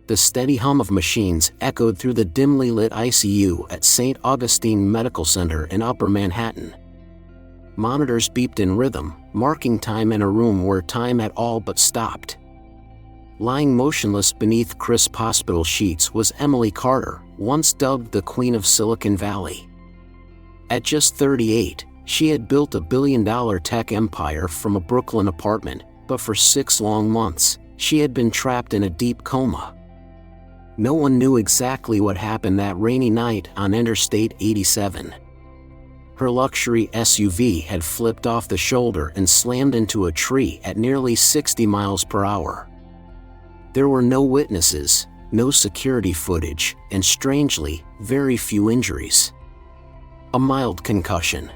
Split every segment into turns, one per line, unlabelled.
The steady hum of machines echoed through the dimly lit ICU at St. Augustine Medical Center in Upper Manhattan. Monitors beeped in rhythm, marking time in a room where time had all but stopped. Lying motionless beneath crisp hospital sheets was Emily Carter, once dubbed the Queen of Silicon Valley. At just 38, she had built a billion-dollar tech empire from a Brooklyn apartment, but for 6 long months, she had been trapped in a deep coma. No one knew exactly what happened that rainy night on Interstate 87. Her luxury SUV had flipped off the shoulder and slammed into a tree at nearly 60 miles per hour. There were no witnesses, no security footage, and strangely, very few injuries. A mild concussion.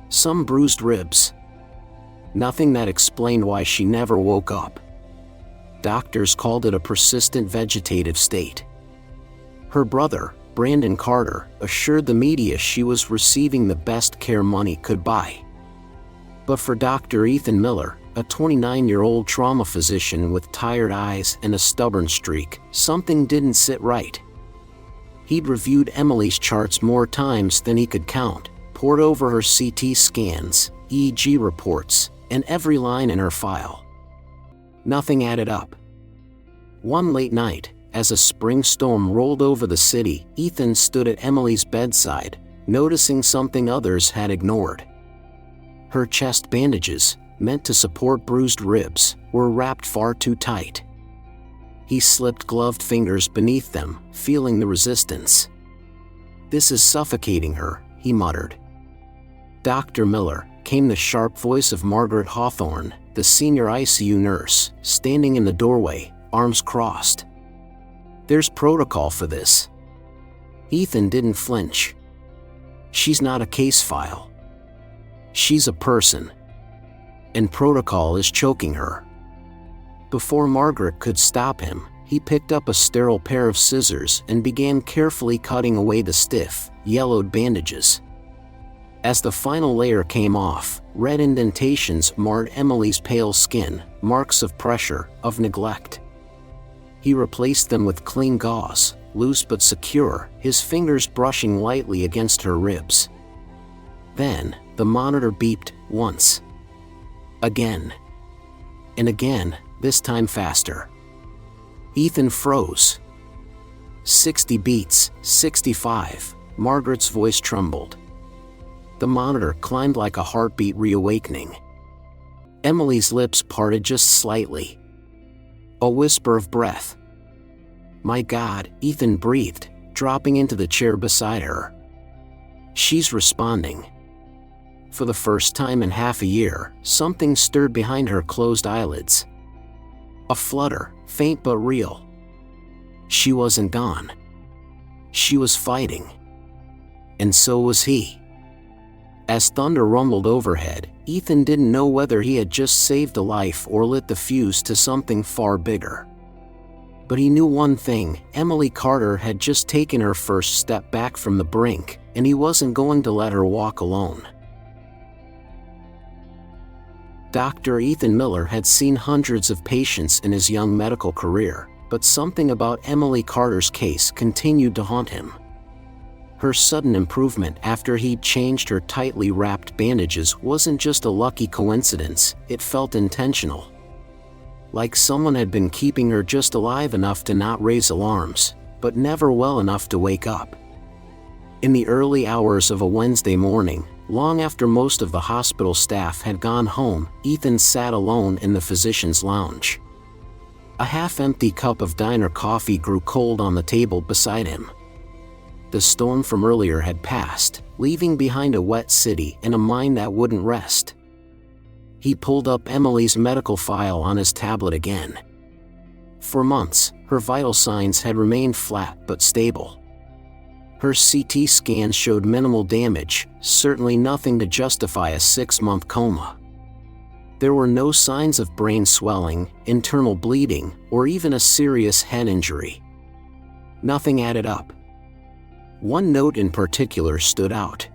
Some bruised ribs. Nothing that explained why she never woke up. Doctors called it a persistent vegetative state. Her brother, Brandon Carter, assured the media she was receiving the best care money could buy. But for Dr. Ethan Miller, a 29-year-old trauma physician with tired eyes and a stubborn streak, something didn't sit right. He'd reviewed Emily's charts more times than he could count, pored over her CT scans, EEG reports, and every line in her file. Nothing added up. One late night, as a spring storm rolled over the city, Ethan stood at Emily's bedside, noticing something others had ignored. Her chest bandages, meant to support bruised ribs, were wrapped far too tight. He slipped gloved fingers beneath them, feeling the resistance. "This is suffocating her," he muttered. "Dr. Miller," came the sharp voice of Margaret Hawthorne, the senior ICU nurse, standing in the doorway, arms crossed. "There's protocol for this." Ethan didn't flinch. "She's not a case file. She's a person. And protocol is choking her." Before Margaret could stop him, he picked up a sterile pair of scissors and began carefully cutting away the stiff, yellowed bandages. As the final layer came off, red indentations marred Emily's pale skin, marks of pressure, of neglect. He replaced them with clean gauze, loose but secure, his fingers brushing lightly against her ribs. Then, the monitor beeped, once. Again. And again, this time faster. Ethan froze. 60 beats, 65, Margaret's voice trembled. The monitor climbed like a heartbeat reawakening. Emily's lips parted just slightly. A whisper of breath. "My God," Ethan breathed, dropping into the chair beside her. "She's responding." For the first time in half a year, something stirred behind her closed eyelids. A flutter, faint but real. She wasn't gone. She was fighting. And so was he. As thunder rumbled overhead, Ethan didn't know whether he had just saved a life or lit the fuse to something far bigger. But he knew one thing: Emily Carter had just taken her first step back from the brink, and he wasn't going to let her walk alone. Dr. Ethan Miller had seen hundreds of patients in his young medical career, but something about Emily Carter's case continued to haunt him. Her sudden improvement after he'd changed her tightly wrapped bandages wasn't just a lucky coincidence, it felt intentional. Like someone had been keeping her just alive enough to not raise alarms, but never well enough to wake up. In the early hours of a Wednesday morning, long after most of the hospital staff had gone home, Ethan sat alone in the physician's lounge. A half-empty cup of diner coffee grew cold on the table beside him. The storm from earlier had passed, leaving behind a wet city and a mind that wouldn't rest. He pulled up Emily's medical file on his tablet again. For months, her vital signs had remained flat but stable. Her CT scans showed minimal damage, certainly nothing to justify a 6-month coma. There were no signs of brain swelling, internal bleeding, or even a serious head injury. Nothing added up. One note in particular stood out.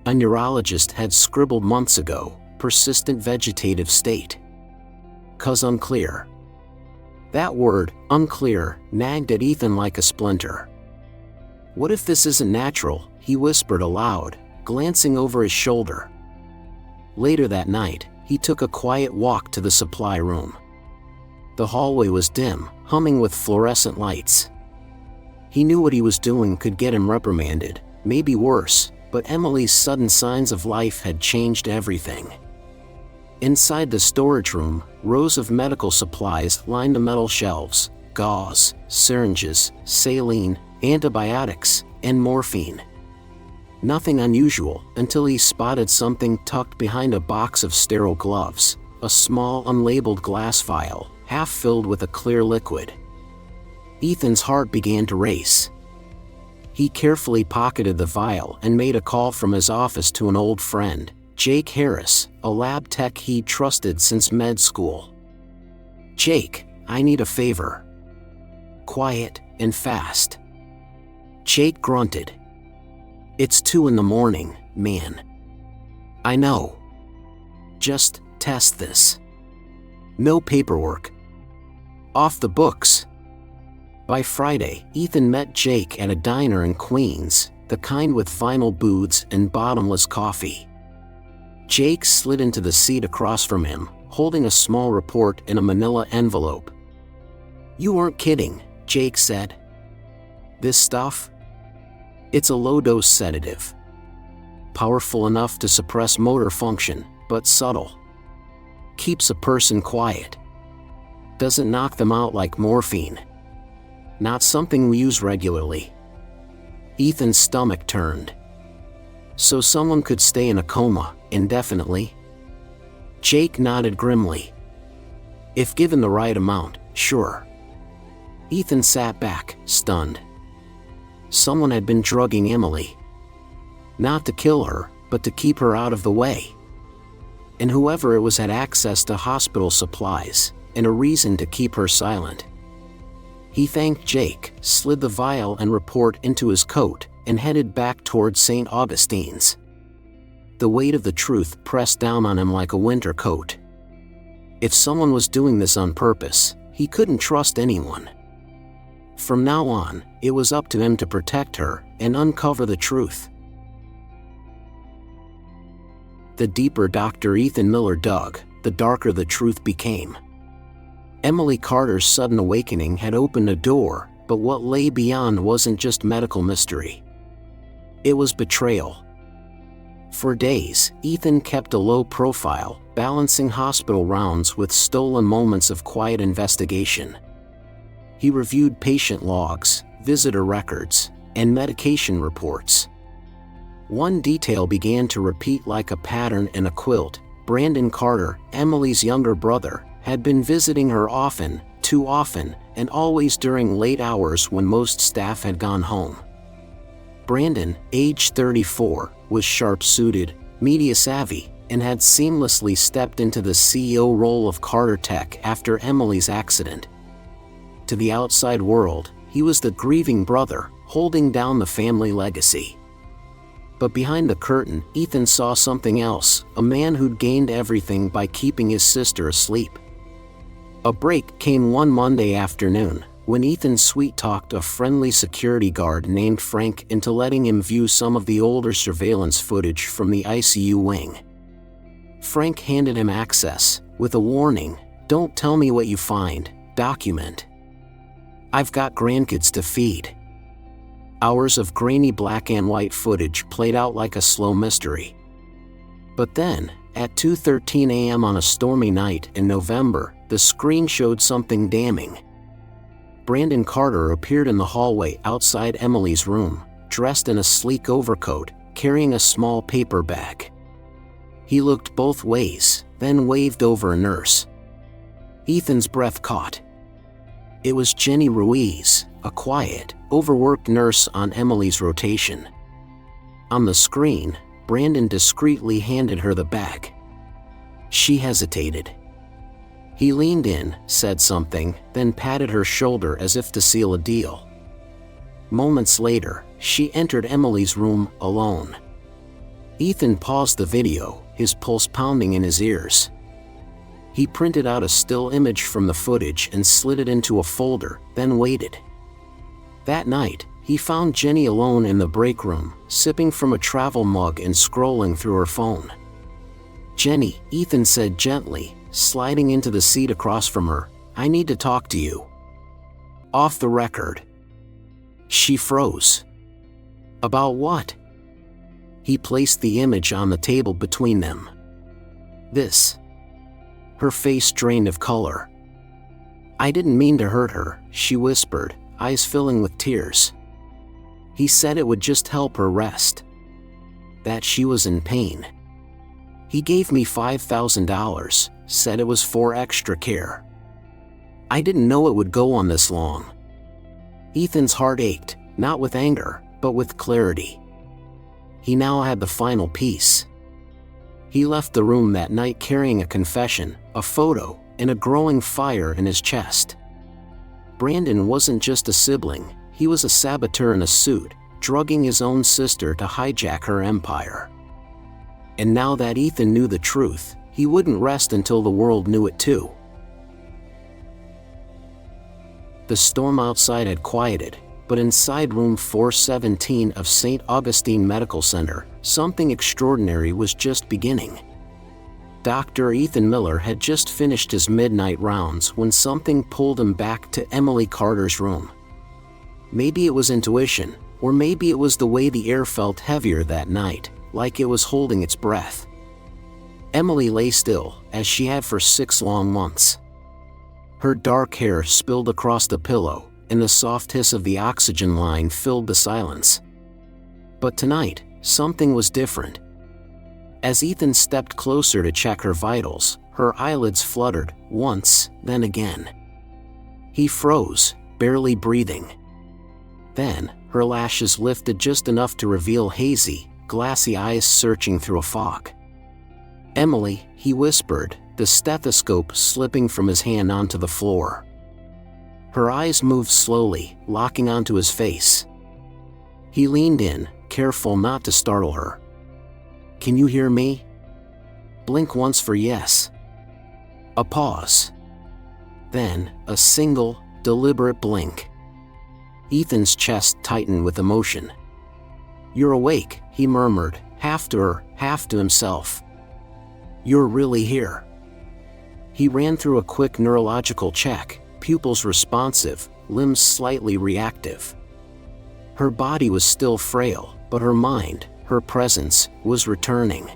A neurologist had scribbled months ago, persistent vegetative state. Cause unclear. That word, unclear, nagged at Ethan like a splinter. What if this isn't natural? He whispered aloud, glancing over his shoulder. Later that night, he took a quiet walk to the supply room. The hallway was dim, humming with fluorescent lights. He knew what he was doing could get him reprimanded, maybe worse, but Emily's sudden signs of life had changed everything. Inside the storage room, rows of medical supplies lined the metal shelves: gauze, syringes, saline, antibiotics, and morphine. Nothing unusual until he spotted something tucked behind a box of sterile gloves, a small unlabeled glass vial, half filled with a clear liquid. Ethan's heart began to race. He carefully pocketed the vial and made a call from his office to an old friend, Jake Harris, a lab tech he'd trusted since med school. "Jake, I need a favor. Quiet and fast." Jake grunted. "It's 2 a.m, man." "I know. Just test this. No paperwork. Off the books." By Friday, Ethan met Jake at a diner in Queens, the kind with vinyl booths and bottomless coffee. Jake slid into the seat across from him, holding a small report in a manila envelope. "You weren't kidding," Jake said. "This stuff? It's a low-dose sedative. Powerful enough to suppress motor function, but subtle. Keeps a person quiet. Doesn't knock them out like morphine. Not something we use regularly." Ethan's stomach turned. So someone could stay in a coma, indefinitely? Jake nodded grimly. "If given the right amount, sure." Ethan sat back, stunned. Someone had been drugging Emily. Not to kill her, but to keep her out of the way. And whoever it was had access to hospital supplies, and a reason to keep her silent. He thanked Jake, slid the vial and report into his coat, and headed back towards St. Augustine's. The weight of the truth pressed down on him like a winter coat. If someone was doing this on purpose, he couldn't trust anyone. From now on, it was up to him to protect her and uncover the truth. The deeper Dr. Ethan Miller dug, the darker the truth became. Emily Carter's sudden awakening had opened a door, but what lay beyond wasn't just medical mystery. It was betrayal. For days, Ethan kept a low profile, balancing hospital rounds with stolen moments of quiet investigation. He reviewed patient logs, visitor records, and medication reports. One detail began to repeat like a pattern in a quilt. Brandon Carter, Emily's younger brother, had been visiting her often, too often, and always during late hours when most staff had gone home. Brandon, age 34, was sharp-suited, media-savvy, and had seamlessly stepped into the CEO role of Carter Tech after Emily's accident. To the outside world, he was the grieving brother, holding down the family legacy. But behind the curtain, Ethan saw something else, a man who'd gained everything by keeping his sister asleep. A break came one Monday afternoon, when Ethan sweet-talked a friendly security guard named Frank into letting him view some of the older surveillance footage from the ICU wing. Frank handed him access, with a warning: "Don't tell me what you find, document. I've got grandkids to feed." Hours of grainy black and white footage played out like a slow mystery. But then, at 2:13 a.m. on a stormy night in November, the screen showed something damning. Brandon Carter appeared in the hallway outside Emily's room, dressed in a sleek overcoat, carrying a small paper bag. He looked both ways, then waved over a nurse. Ethan's breath caught. It was Jenny Ruiz, a quiet, overworked nurse on Emily's rotation. On the screen, Brandon discreetly handed her the bag. She hesitated. He leaned in, said something, then patted her shoulder as if to seal a deal. Moments later, she entered Emily's room, alone. Ethan paused the video, his pulse pounding in his ears. He printed out a still image from the footage and slid it into a folder, then waited. That night, he found Jenny alone in the break room, sipping from a travel mug and scrolling through her phone. "Jenny," Ethan said gently, sliding into the seat across from her, "I need to talk to you." "Off the record." She froze. "About what?" He placed the image on the table between them. "This." Her face drained of color. "I didn't mean to hurt her," she whispered, eyes filling with tears. "He said it would just help her rest. That she was in pain. He gave me $5,000, said it was for extra care. I didn't know it would go on this long." Ethan's heart ached, not with anger, but with clarity. He now had the final piece. He left the room that night carrying a confession, a photo, and a growing fire in his chest. Brandon wasn't just a sibling, he was a saboteur in a suit, drugging his own sister to hijack her empire. And now that Ethan knew the truth, he wouldn't rest until the world knew it too. The storm outside had quieted, but inside room 417 of St. Augustine Medical Center, something extraordinary was just beginning. Dr. Ethan Miller had just finished his midnight rounds when something pulled him back to Emily Carter's room. Maybe it was intuition, or maybe it was the way the air felt heavier that night, like it was holding its breath. Emily lay still, as she had for 6 long months. Her dark hair spilled across the pillow, and the soft hiss of the oxygen line filled the silence. But tonight, something was different. As Ethan stepped closer to check her vitals, her eyelids fluttered, once, then again. He froze, barely breathing. Then, her lashes lifted just enough to reveal hazy, glassy eyes searching through a fog. "Emily," he whispered, the stethoscope slipping from his hand onto the floor. Her eyes moved slowly, locking onto his face. He leaned in, careful not to startle her. "Can you hear me?" Blink once for yes. A pause. Then, a single, deliberate blink. Ethan's chest tightened with emotion. "You're awake," he murmured, half to her, half to himself. "You're really here." He ran through a quick neurological check, pupils responsive, limbs slightly reactive. Her body was still frail, but her mind, her presence, was returning.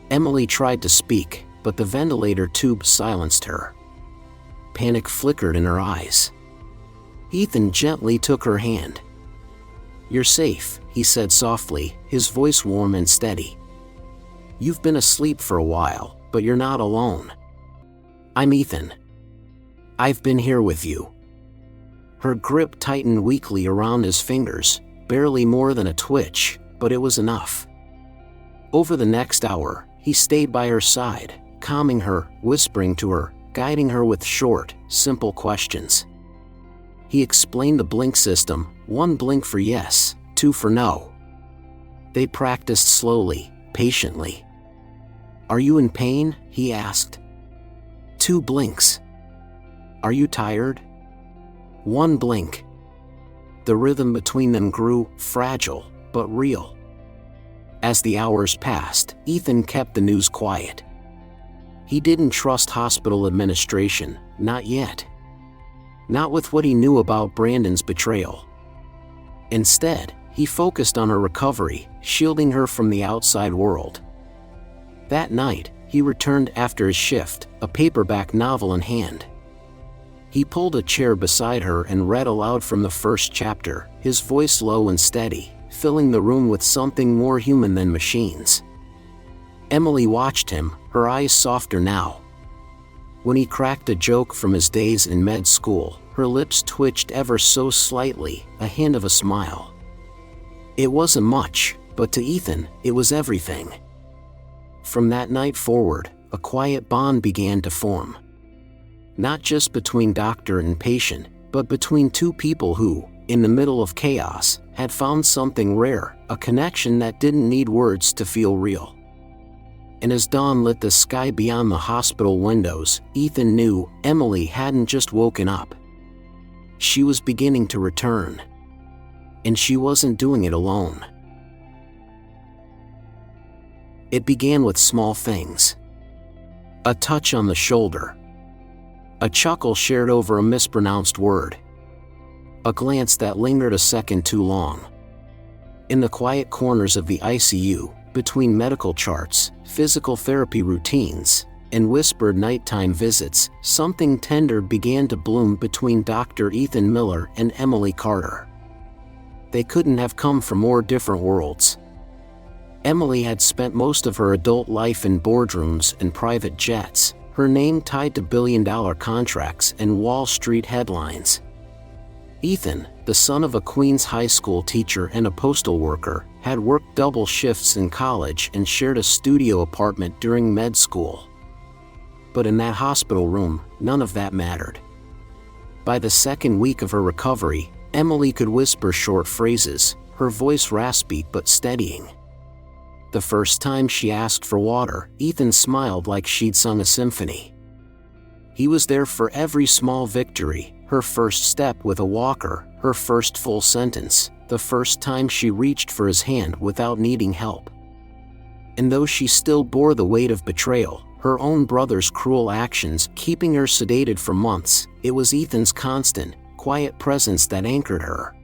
Emily tried to speak, but the ventilator tube silenced her. Panic flickered in her eyes. Ethan gently took her hand. "You're safe," he said softly, his voice warm and steady. "You've been asleep for a while, but you're not alone. I'm Ethan. I've been here with you." Her grip tightened weakly around his fingers, barely more than a twitch, but it was enough. Over the next hour, he stayed by her side, calming her, whispering to her, guiding her with short, simple questions. He explained the blink system, 1 blink for yes, 2 for no. They practiced slowly, patiently. "Are you in pain?" he asked. 2 blinks. "Are you tired?" 1 blink. The rhythm between them grew, fragile, but real. As the hours passed, Ethan kept the news quiet. He didn't trust hospital administration, not yet. Not with what he knew about Brandon's betrayal. Instead, he focused on her recovery, shielding her from the outside world. That night, he returned after his shift, a paperback novel in hand. He pulled a chair beside her and read aloud from the first chapter, his voice low and steady, filling the room with something more human than machines. Emily watched him, her eyes softer now. When he cracked a joke from his days in med school, her lips twitched ever so slightly, a hint of a smile. It wasn't much, but to Ethan, it was everything. From that night forward, a quiet bond began to form. Not just between doctor and patient, but between 2 people who, in the middle of chaos, had found something rare, a connection that didn't need words to feel real. And as dawn lit the sky beyond the hospital windows, Ethan knew Emily hadn't just woken up. She was beginning to return. And she wasn't doing it alone. It began with small things. A touch on the shoulder. A chuckle shared over a mispronounced word. A glance that lingered a second too long. In the quiet corners of the ICU, between medical charts, physical therapy routines, and whispered nighttime visits, something tender began to bloom between Dr. Ethan Miller and Emily Carter. They couldn't have come from more different worlds. Emily had spent most of her adult life in boardrooms and private jets, her name tied to billion-dollar contracts and Wall Street headlines. Ethan, the son of a Queens high school teacher and a postal worker, had worked double shifts in college and shared a studio apartment during med school. But in that hospital room, none of that mattered. By the second week of her recovery, Emily could whisper short phrases, her voice raspy but steadying. The first time she asked for water, Ethan smiled like she'd sung a symphony. He was there for every small victory, her first step with a walker, her first full sentence, the first time she reached for his hand without needing help. And though she still bore the weight of betrayal, her own brother's cruel actions keeping her sedated for months, it was Ethan's constant, quiet presence that anchored her.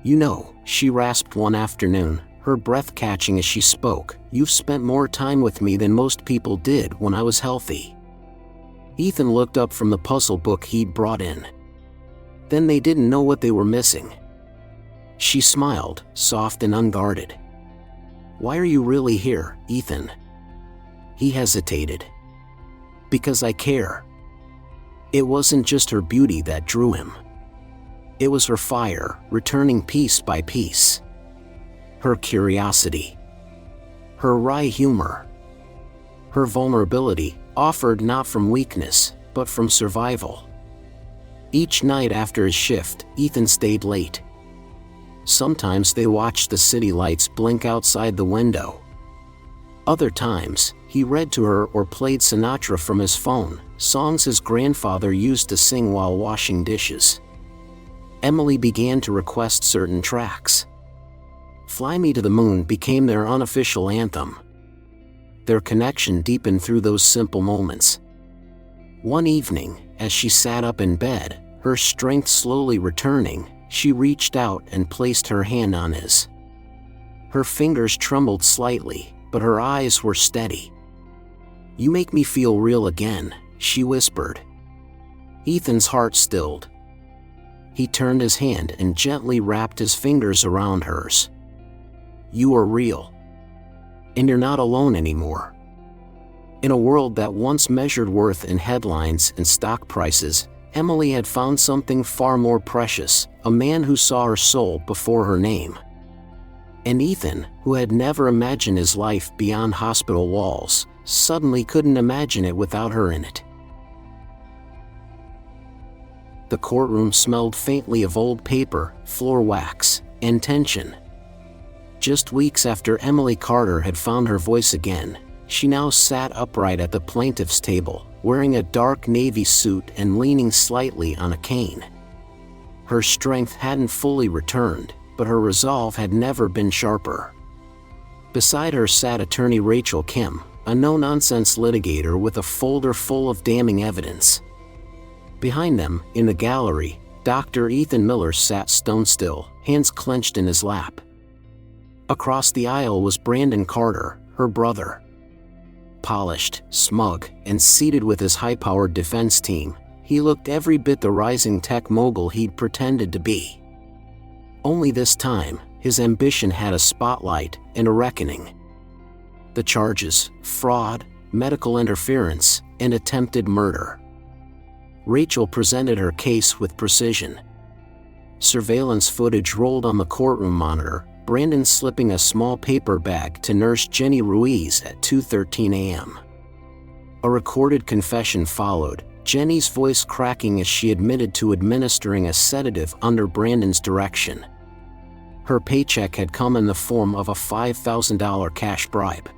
"You know," she rasped one afternoon, her breath catching as she spoke, "you've spent more time with me than most people did when I was healthy." Ethan looked up from the puzzle book he'd brought in. Then they didn't know what they were missing. She smiled, soft and unguarded. "Why are you really here, Ethan?" He hesitated. "Because I care." It wasn't just her beauty that drew him. It was her fire, returning piece by piece. Her curiosity. Her wry humor. Her vulnerability, offered not from weakness, but from survival. Each night after his shift, Ethan stayed late. Sometimes they watched the city lights blink outside the window. Other times, he read to her or played Sinatra from his phone, songs his grandfather used to sing while washing dishes. Emily began to request certain tracks. "Fly Me to the Moon" became their unofficial anthem. Their connection deepened through those simple moments. One evening, as she sat up in bed, her strength slowly returning, she reached out and placed her hand on his. Her fingers trembled slightly, but her eyes were steady. "You make me feel real again," she whispered. Ethan's heart stilled. He turned his hand and gently wrapped his fingers around hers. "You are real. And you're not alone anymore." In a world that once measured worth in headlines and stock prices, Emily had found something far more precious, a man who saw her soul before her name. And Ethan, who had never imagined his life beyond hospital walls, suddenly couldn't imagine it without her in it. The courtroom smelled faintly of old paper, floor wax, and tension. Just weeks after Emily Carter had found her voice again, she now sat upright at the plaintiff's table, wearing a dark navy suit and leaning slightly on a cane. Her strength hadn't fully returned, but her resolve had never been sharper. Beside her sat attorney Rachel Kim, a no-nonsense litigator with a folder full of damning evidence. Behind them, in the gallery, Dr. Ethan Miller sat stone still, hands clenched in his lap. Across the aisle was Brandon Carter, her brother. Polished, smug, and seated with his high-powered defense team, he looked every bit the rising tech mogul he'd pretended to be. Only this time, his ambition had a spotlight and a reckoning. The charges: fraud, medical interference, and attempted murder. Rachel presented her case with precision. Surveillance footage rolled on the courtroom monitor, Brandon slipping a small paper bag to nurse Jenny Ruiz at 2:13 a.m. A recorded confession followed, Jenny's voice cracking as she admitted to administering a sedative under Brandon's direction. Her paycheck had come in the form of a $5,000 cash bribe.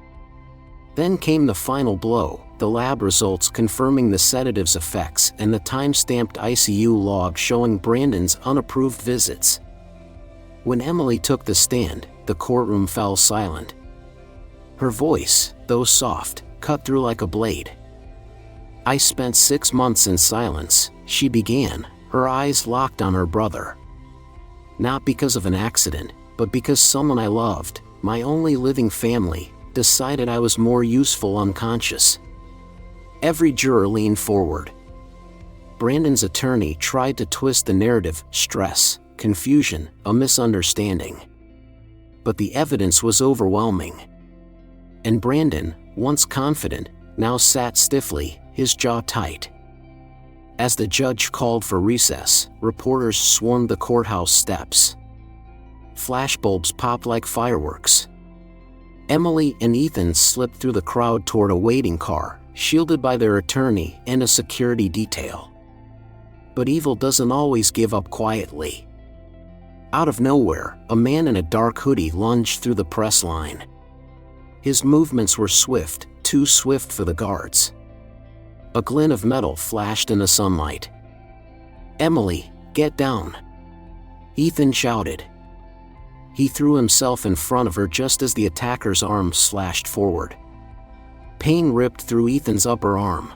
Then came the final blow, the lab results confirming the sedative's effects and the time-stamped ICU log showing Brandon's unapproved visits. When Emily took the stand, the courtroom fell silent. Her voice, though soft, cut through like a blade. "I spent 6 months in silence," she began, her eyes locked on her brother. "Not because of an accident, but because someone I loved, my only living family, decided I was more useful unconscious." Every juror leaned forward. Brandon's attorney tried to twist the narrative: stress, confusion, a misunderstanding. But the evidence was overwhelming. And Brandon, once confident, now sat stiffly, his jaw tight. As the judge called for recess, reporters swarmed the courthouse steps. Flashbulbs popped like fireworks. Emily and Ethan slipped through the crowd toward a waiting car, shielded by their attorney and a security detail. But evil doesn't always give up quietly. Out of nowhere, a man in a dark hoodie lunged through the press line. His movements were swift, too swift for the guards. A glint of metal flashed in the sunlight. "Emily, get down!" Ethan shouted. He threw himself in front of her just as the attacker's arm slashed forward. Pain ripped through Ethan's upper arm.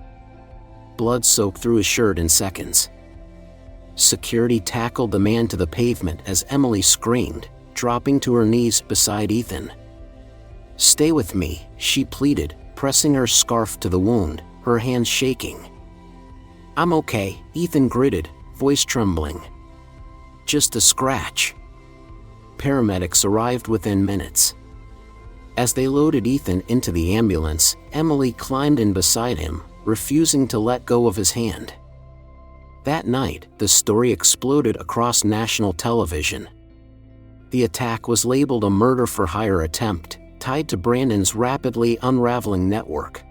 Blood soaked through his shirt in seconds. Security tackled the man to the pavement as Emily screamed, dropping to her knees beside Ethan. "Stay with me," she pleaded, pressing her scarf to the wound, her hands shaking. "I'm okay," Ethan gritted, voice trembling. "Just a scratch." Paramedics arrived within minutes. As they loaded Ethan into the ambulance, Emily climbed in beside him, refusing to let go of his hand. That night, the story exploded across national television. The attack was labeled a murder-for-hire attempt, tied to Brandon's rapidly unraveling network.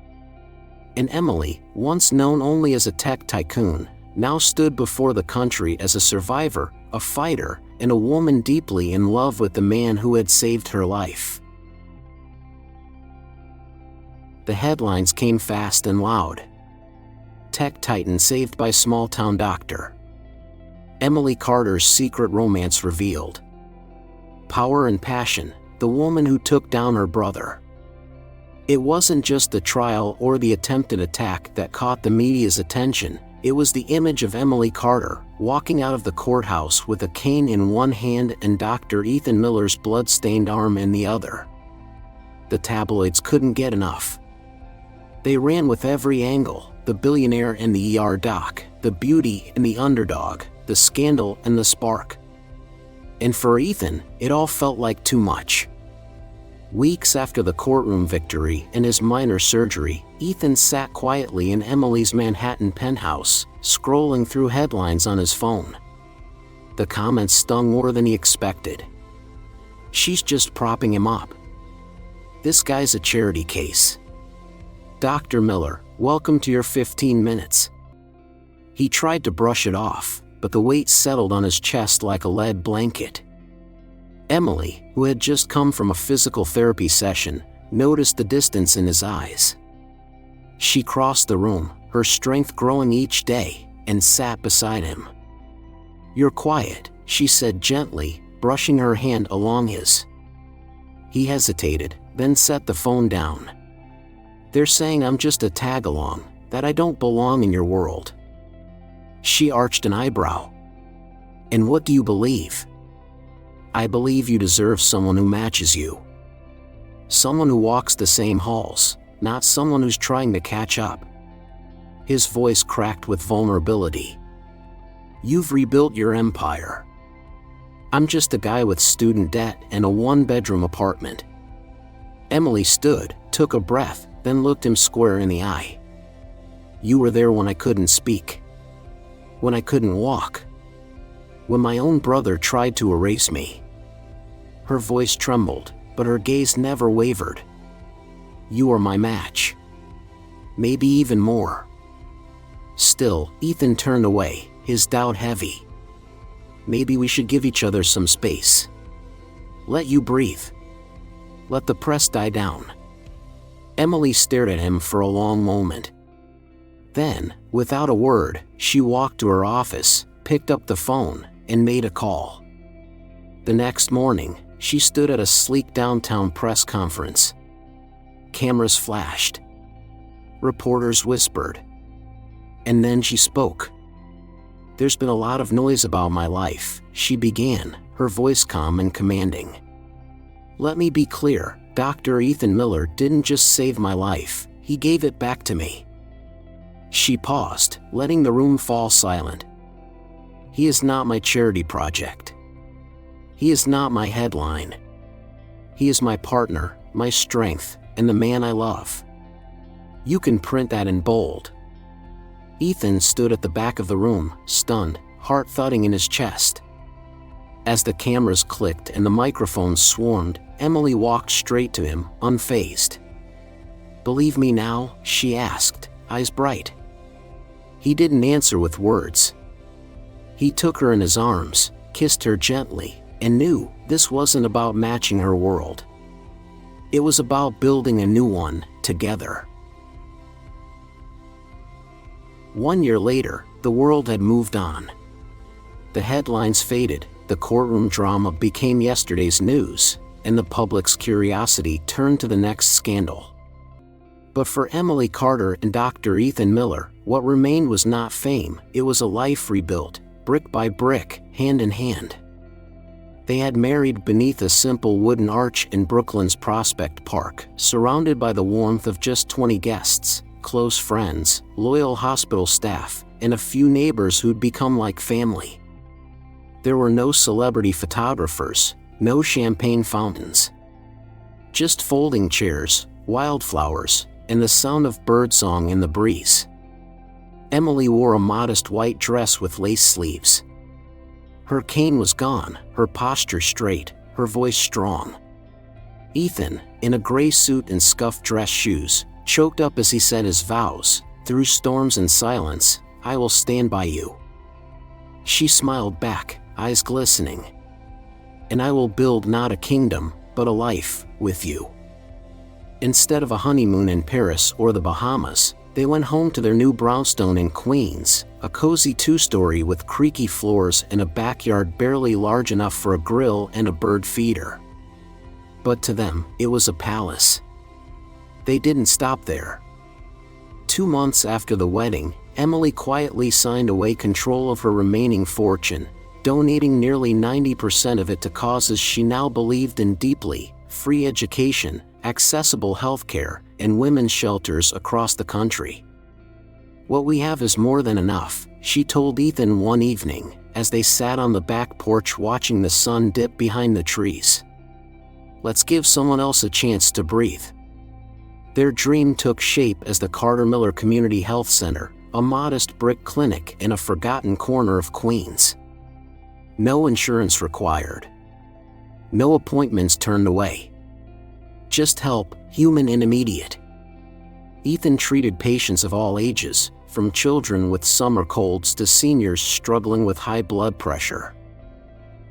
And Emily, once known only as a tech tycoon, now stood before the country as a survivor, a fighter, and a woman deeply in love with the man who had saved her life. The headlines came fast and loud. Tech titan saved by small-town doctor. Emily Carter's secret romance revealed. Power and passion, the woman who took down her brother. It wasn't just the trial or the attempted attack that caught the media's attention. It was the image of Emily Carter, walking out of the courthouse with a cane in one hand and Dr. Ethan Miller's blood-stained arm in the other. The tabloids couldn't get enough. They ran with every angle: the billionaire and the ER doc, the beauty and the underdog, the scandal and the spark. And for Ethan, it all felt like too much. Weeks after the courtroom victory and his minor surgery, Ethan sat quietly in Emily's Manhattan penthouse, scrolling through headlines on his phone. The comments stung more than he expected. "She's just propping him up. This guy's a charity case. Dr. Miller, welcome to your 15 minutes. He tried to brush it off, but the weight settled on his chest like a lead blanket. Emily, who had just come from a physical therapy session, noticed the distance in his eyes. She crossed the room, her strength growing each day, and sat beside him. "You're quiet," she said gently, brushing her hand along his. He hesitated, then set the phone down. "They're saying I'm just a tag-along, that I don't belong in your world." She arched an eyebrow. "And what do you believe?" "I believe you deserve someone who matches you. Someone who walks the same halls, not someone who's trying to catch up." His voice cracked with vulnerability. "You've rebuilt your empire. I'm just a guy with student debt and a one-bedroom apartment." Emily stood, took a breath, then looked him square in the eye. "You were there when I couldn't speak. When I couldn't walk. When my own brother tried to erase me." Her voice trembled, but her gaze never wavered. "You are my match. Maybe even more." Still, Ethan turned away, his doubt heavy. "Maybe we should give each other some space. Let you breathe. Let the press die down." Emily stared at him for a long moment. Then, without a word, she walked to her office, picked up the phone, and made a call. The next morning, she stood at a sleek downtown press conference. Cameras flashed. Reporters whispered. And then she spoke. "There's been a lot of noise about my life," she began, her voice calm and commanding. "Let me be clear, Dr. Ethan Miller didn't just save my life, he gave it back to me." She paused, letting the room fall silent. "He is not my charity project. He is not my headline. He is my partner, my strength, and the man I love. You can print that in bold." Ethan stood at the back of the room, stunned, heart thudding in his chest. As the cameras clicked and the microphones swarmed, Emily walked straight to him, unfazed. "Believe me now?" she asked, eyes bright. He didn't answer with words. He took her in his arms, kissed her gently, and knew this wasn't about matching her world. It was about building a new one, together. 1 year later, the world had moved on. The headlines faded, the courtroom drama became yesterday's news, and the public's curiosity turned to the next scandal. But for Emily Carter and Dr. Ethan Miller, what remained was not fame, it was a life rebuilt, brick by brick, hand in hand. They had married beneath a simple wooden arch in Brooklyn's Prospect Park, surrounded by the warmth of just 20 guests, close friends, loyal hospital staff, and a few neighbors who'd become like family. There were no celebrity photographers, no champagne fountains. Just folding chairs, wildflowers, and the sound of birdsong in the breeze. Emily wore a modest white dress with lace sleeves. Her cane was gone, her posture straight, her voice strong. Ethan, in a gray suit and scuffed dress shoes, choked up as he said his vows, "Through storms and silence, I will stand by you." She smiled back, eyes glistening. "And I will build not a kingdom, but a life, with you." Instead of a honeymoon in Paris or the Bahamas, they went home to their new brownstone in Queens, a cozy two-story with creaky floors and a backyard barely large enough for a grill and a bird feeder. But to them, it was a palace. They didn't stop there. 2 months after the wedding, Emily quietly signed away control of her remaining fortune, donating nearly 90% of it to causes she now believed in deeply: free education, accessible healthcare, and women's shelters across the country. "What we have is more than enough," she told Ethan one evening, as they sat on the back porch watching the sun dip behind the trees. "Let's give someone else a chance to breathe." Their dream took shape as the Carter Miller Community Health Center, a modest brick clinic in a forgotten corner of Queens. No insurance required. No appointments turned away. Just help, human and immediate. Ethan treated patients of all ages, from children with summer colds to seniors struggling with high blood pressure.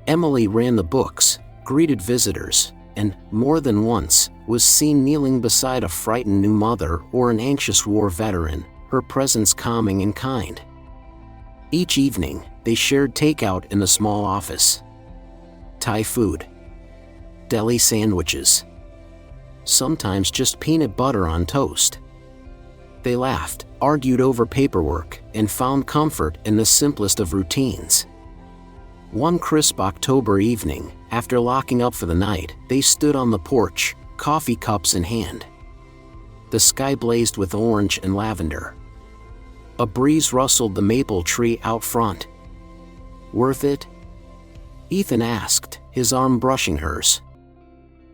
Emily ran the books, greeted visitors, and, more than once, was seen kneeling beside a frightened new mother or an anxious war veteran, her presence calming and kind. Each evening, they shared takeout in the small office. Thai food. Deli sandwiches. Sometimes just peanut butter on toast. They laughed, argued over paperwork, and found comfort in the simplest of routines. One crisp October evening, after locking up for the night, they stood on the porch, coffee cups in hand. The sky blazed with orange and lavender. A breeze rustled the maple tree out front. "Worth it?" Ethan asked, his arm brushing hers.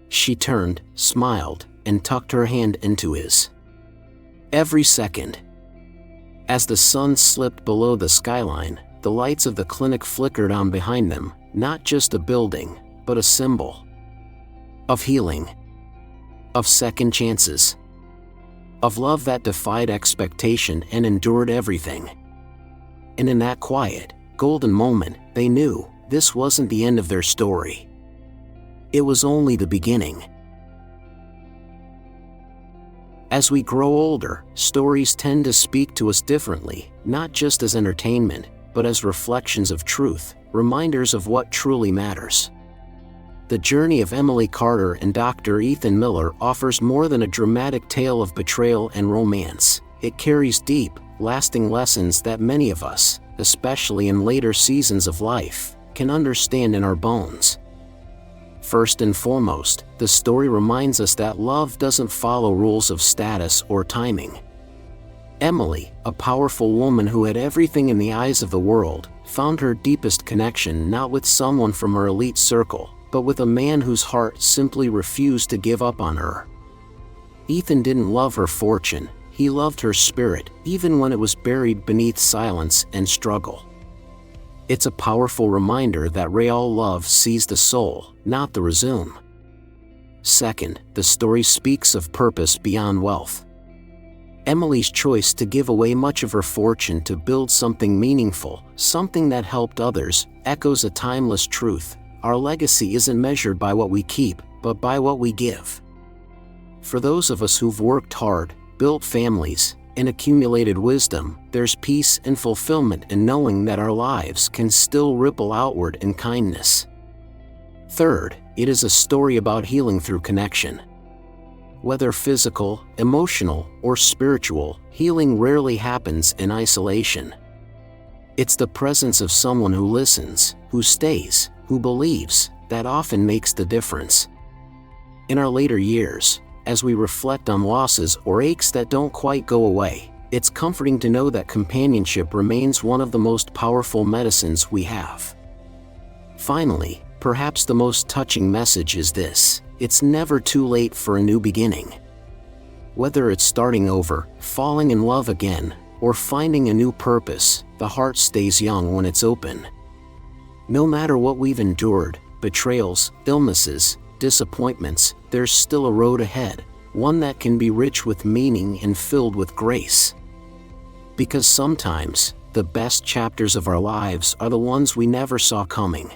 She turned, smiled, and tucked her hand into his. "Every second." As the sun slipped below the skyline, the lights of the clinic flickered on behind them, not just a building, but a symbol. Of healing. Of second chances. Of love that defied expectation and endured everything. And in that quiet, golden moment, they knew this wasn't the end of their story. It was only the beginning. As we grow older, stories tend to speak to us differently, not just as entertainment, but as reflections of truth, reminders of what truly matters. The journey of Emily Carter and Dr. Ethan Miller offers more than a dramatic tale of betrayal and romance. It carries deep, lasting lessons that many of us, especially in later seasons of life, can understand in our bones. First and foremost, the story reminds us that love doesn't follow rules of status or timing. Emily, a powerful woman who had everything in the eyes of the world, found her deepest connection not with someone from her elite circle, but with a man whose heart simply refused to give up on her. Ethan didn't love her fortune, he loved her spirit, even when it was buried beneath silence and struggle. It's a powerful reminder that real love sees the soul, not the resume. Second, the story speaks of purpose beyond wealth. Emily's choice to give away much of her fortune to build something meaningful, something that helped others, echoes a timeless truth. Our legacy isn't measured by what we keep, but by what we give. For those of us who've worked hard, built families, and accumulated wisdom, there's peace and fulfillment in knowing that our lives can still ripple outward in kindness. Third, it is a story about healing through connection. Whether physical, emotional, or spiritual, healing rarely happens in isolation. It's the presence of someone who listens, who stays, who believes, that often makes the difference. In our later years, as we reflect on losses or aches that don't quite go away, it's comforting to know that companionship remains one of the most powerful medicines we have. Finally, perhaps the most touching message is this: it's never too late for a new beginning. Whether it's starting over, falling in love again, or finding a new purpose, the heart stays young when it's open. No matter what we've endured, betrayals, illnesses, disappointments, there's still a road ahead, one that can be rich with meaning and filled with grace. Because sometimes, the best chapters of our lives are the ones we never saw coming.